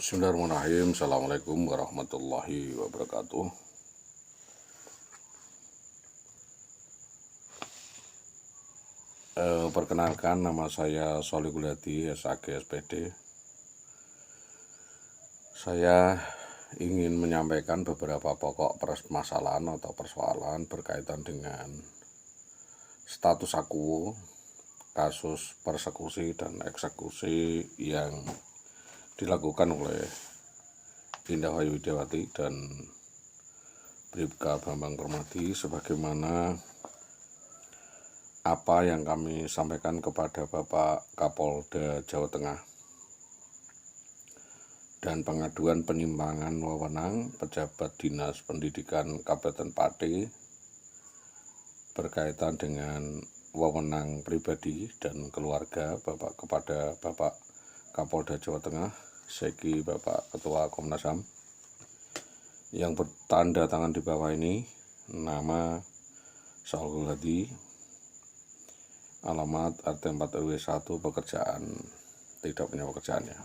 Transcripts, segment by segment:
Bismillahirrahmanirrahim. Assalamualaikum warahmatullahi wabarakatuh. Perkenalkan, nama saya Sholihul Hadi, SAG SPD. Saya ingin menyampaikan beberapa pokok permasalahan atau persoalan berkaitan dengan status quo kasus persekusi dan eksekusi yang dilakukan oleh Indah Wayu Widiawati dan Bribka Bambang Permadi, sebagaimana apa yang kami sampaikan kepada Bapak Kapolda Jawa Tengah dan pengaduan penyimpangan wewenang pejabat Dinas Pendidikan Kabupaten Pati berkaitan dengan wewenang pribadi dan keluarga kepada Bapak Kapolda Jawa Tengah, segi Bapak Ketua Komnas HAM, yang bertanda tangan di bawah ini, nama Sholihul Hadi, alamat RT 4 RW 1, pekerjaan tidak punya pekerjaannya.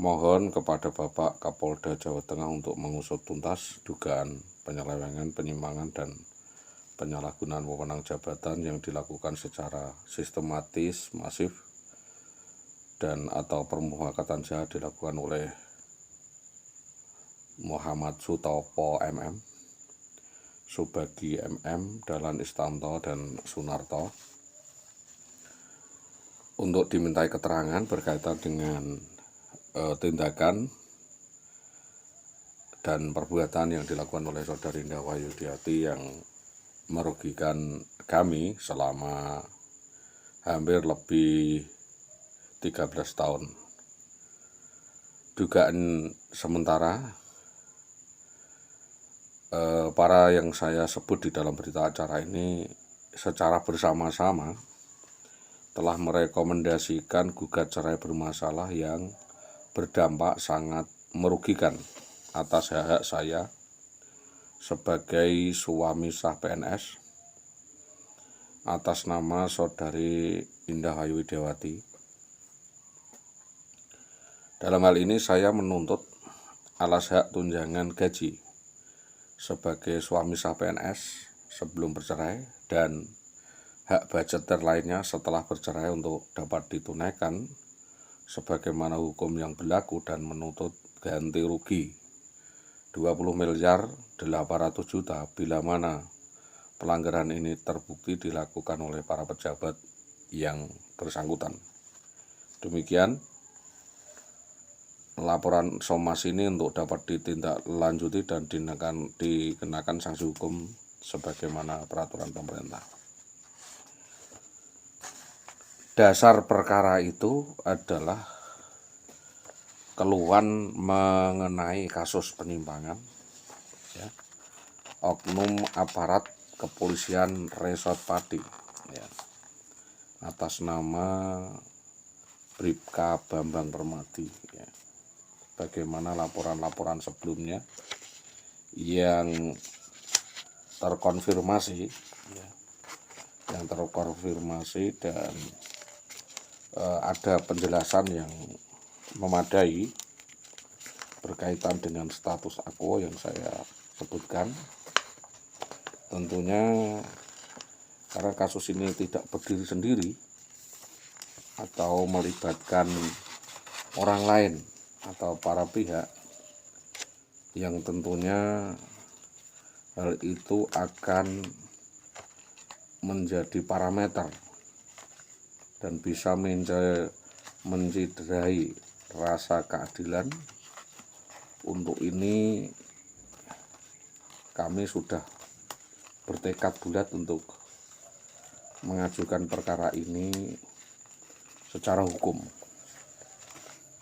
Mohon kepada Bapak Kapolda Jawa Tengah untuk mengusut tuntas dugaan penyelewengan, penyimpangan, dan penyalahgunaan wewenang jabatan yang dilakukan secara sistematis, masif, dan atau permufakatan jahat dilakukan oleh Muhammad Sutopo MM, Subagi MM, Dahlan Istanto, dan Sunarto, untuk dimintai keterangan berkaitan dengan tindakan dan perbuatan yang dilakukan oleh Saudari Indah Wayu Widiawati yang merugikan kami selama hampir lebih 13 tahun. Dugaan sementara, para yang saya sebut di dalam berita acara ini secara bersama-sama telah merekomendasikan gugat cerai bermasalah yang berdampak sangat merugikan atas hak saya sebagai suami sah PNS atas nama Saudari Indah Wayu Widiawati. Dalam hal ini saya menuntut alas hak tunjangan gaji sebagai suami sah PNS sebelum bercerai dan hak budgeter lainnya setelah bercerai untuk dapat ditunaikan sebagaimana hukum yang berlaku, dan menuntut ganti rugi 20.800.000.000 bila mana pelanggaran ini terbukti dilakukan oleh para pejabat yang bersangkutan. Demikian laporan Somasi ini untuk dapat ditindaklanjuti dan dikenakan sanksi hukum sebagaimana peraturan pemerintah. Dasar perkara itu adalah keluhan mengenai kasus penyimpangan, ya, oknum aparat kepolisian Resort Pati, ya, atas nama Bribka Bambang Permadi, ya. Bagaimana laporan-laporan sebelumnya yang terkonfirmasi, ya, dan ada penjelasan yang memadai berkaitan dengan status quo yang saya sebutkan. Tentunya karena kasus ini tidak berdiri sendiri atau melibatkan orang lain atau para pihak, yang tentunya hal itu akan menjadi parameter dan bisa menciderai rasa keadilan. Untuk ini kami sudah bertekad bulat untuk mengajukan perkara ini secara hukum.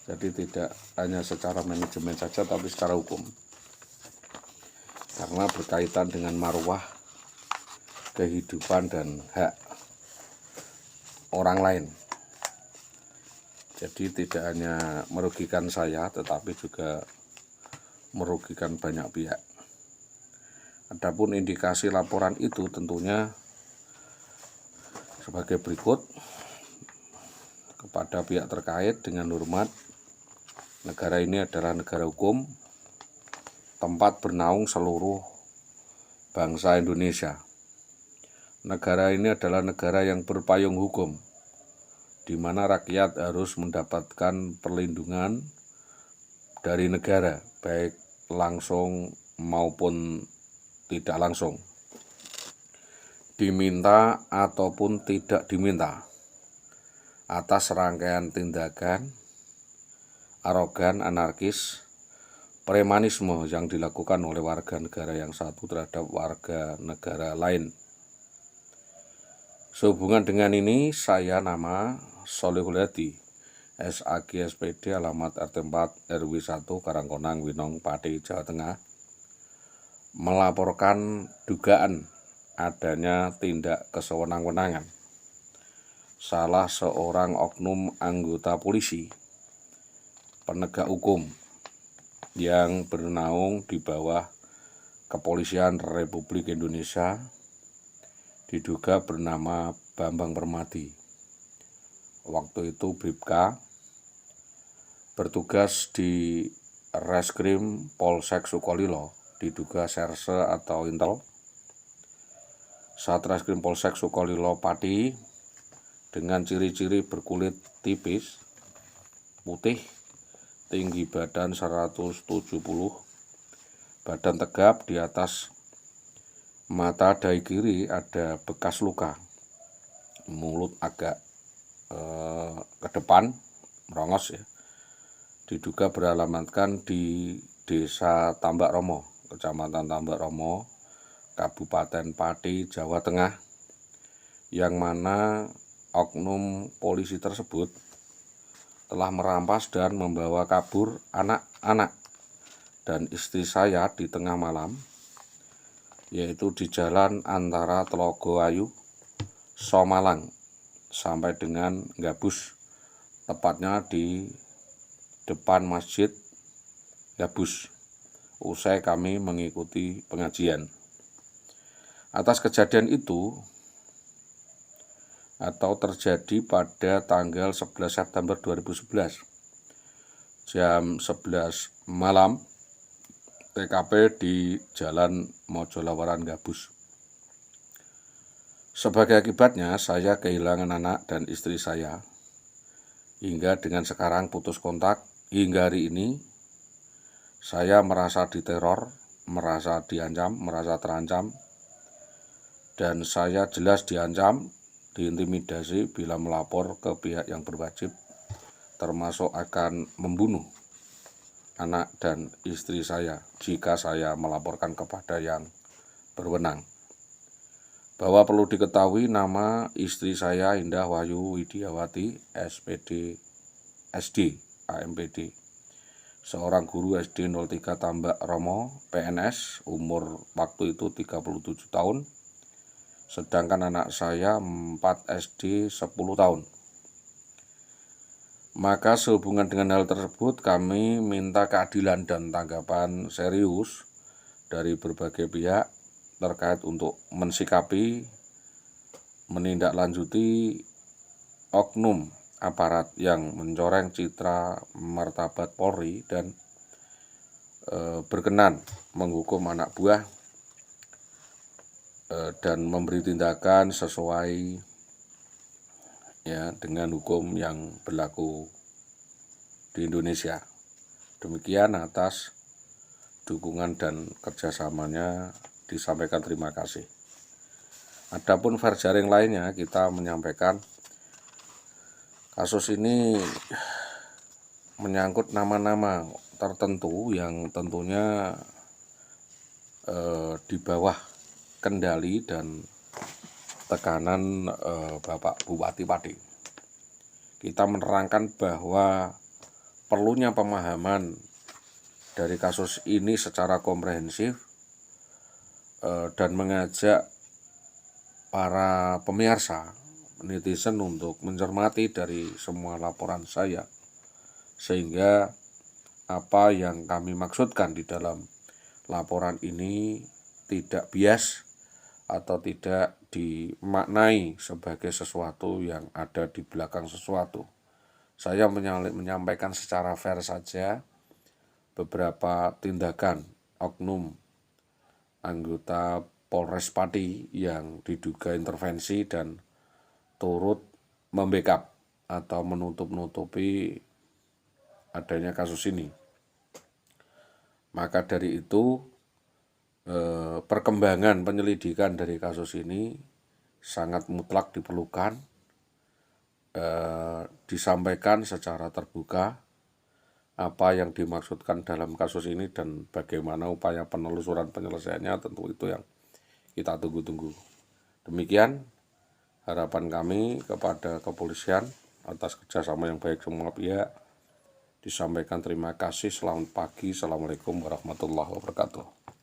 Jadi tidak hanya secara manajemen saja, tapi secara hukum, karena berkaitan dengan marwah, kehidupan, dan hak orang lain. Jadi tidak hanya merugikan saya, tetapi juga merugikan banyak pihak. Adapun indikasi laporan itu tentunya sebagai berikut: kepada pihak terkait dengan hormat Negara ini adalah negara hukum, tempat bernaung seluruh bangsa Indonesia. Negara ini adalah negara yang berpayung hukum, di mana rakyat harus mendapatkan perlindungan dari negara, baik langsung maupun tidak langsung, diminta ataupun tidak diminta, atas rangkaian tindakan arogan, anarkis, premanisme yang dilakukan oleh warga negara yang satu terhadap warga negara lain. Sehubungan dengan ini, saya nama Sholihul Hadi, SAG SPD, alamat RT 4 RW 1 Karangkonang, Winong, Pati, Jawa Tengah, melaporkan dugaan adanya tindak kesewenang-wenangan salah seorang oknum anggota polisi penegak hukum yang bernaung di bawah Kepolisian Republik Indonesia, diduga bernama Bambang Permadi. Waktu itu Bribka bertugas di Reskrim Polsek Sukolilo, diduga serse atau intel. Satreskrim Polsek Sukolilo Pati dengan ciri-ciri berkulit tipis, putih, tinggi badan 170, badan tegap, di atas mata dahi kiri ada bekas luka, mulut agak ke depan, merongos ya. Diduga beralamatkan di Desa Tambak Romo, Kecamatan Tambak Romo, Kabupaten Pati, Jawa Tengah, yang mana oknum polisi tersebut telah merampas dan membawa kabur anak-anak dan istri saya di tengah malam, yaitu di jalan antara Telogo Ayu, Somalang, sampai dengan Gabus, tepatnya di depan Masjid Gabus, usai kami mengikuti pengajian. Atas kejadian itu, atau terjadi pada tanggal 11 September 2011, jam 11 malam, TKP di Jalan Mojolawaran Gabus. Sebagai akibatnya, saya kehilangan anak dan istri saya, hingga dengan sekarang putus kontak. Hingga hari ini, saya merasa diteror, merasa diancam, merasa terancam, dan saya jelas diancam, diintimidasi bila melapor ke pihak yang berwajib, termasuk akan membunuh anak dan istri saya jika saya melaporkan kepada yang berwenang. Bahwa perlu diketahui nama istri saya Indah Wahyu Widiawati, SPD SD AMPD, seorang guru SD 03 Tambak Romo, PNS, umur waktu itu 37 tahun, sedangkan anak saya 4 SD 10 tahun. Maka sehubungan dengan hal tersebut, kami minta keadilan dan tanggapan serius dari berbagai pihak terkait untuk mensikapi, menindaklanjuti oknum aparat yang mencoreng citra martabat Polri dan berkenan menghukum anak buah dan memberi tindakan sesuai ya dengan hukum yang berlaku di Indonesia. Demikian, atas dukungan dan kerjasamanya disampaikan terima kasih. Adapun verjaring lainnya, kita menyampaikan kasus ini menyangkut nama-nama tertentu yang tentunya di bawah kendali dan tekanan Bapak Bupati Pati. Kita menerangkan bahwa perlunya pemahaman dari kasus ini secara komprehensif dan mengajak para pemirsa, netizen untuk mencermati dari semua laporan saya, sehingga apa yang kami maksudkan di dalam laporan ini tidak bias atau tidak dimaknai sebagai sesuatu yang ada di belakang sesuatu, Saya menyampaikan secara fair saja beberapa tindakan oknum anggota Polres Pati yang diduga intervensi dan turut membackup atau menutup-nutupi adanya kasus ini. Maka dari itu perkembangan penyelidikan dari kasus ini sangat mutlak diperlukan, disampaikan secara terbuka apa yang dimaksudkan dalam kasus ini dan bagaimana upaya penelusuran penyelesaiannya, tentu itu yang kita tunggu-tunggu. Demikian harapan kami kepada kepolisian atas kerjasama yang baik semua pihak. Disampaikan terima kasih, selamat pagi, assalamualaikum warahmatullahi wabarakatuh.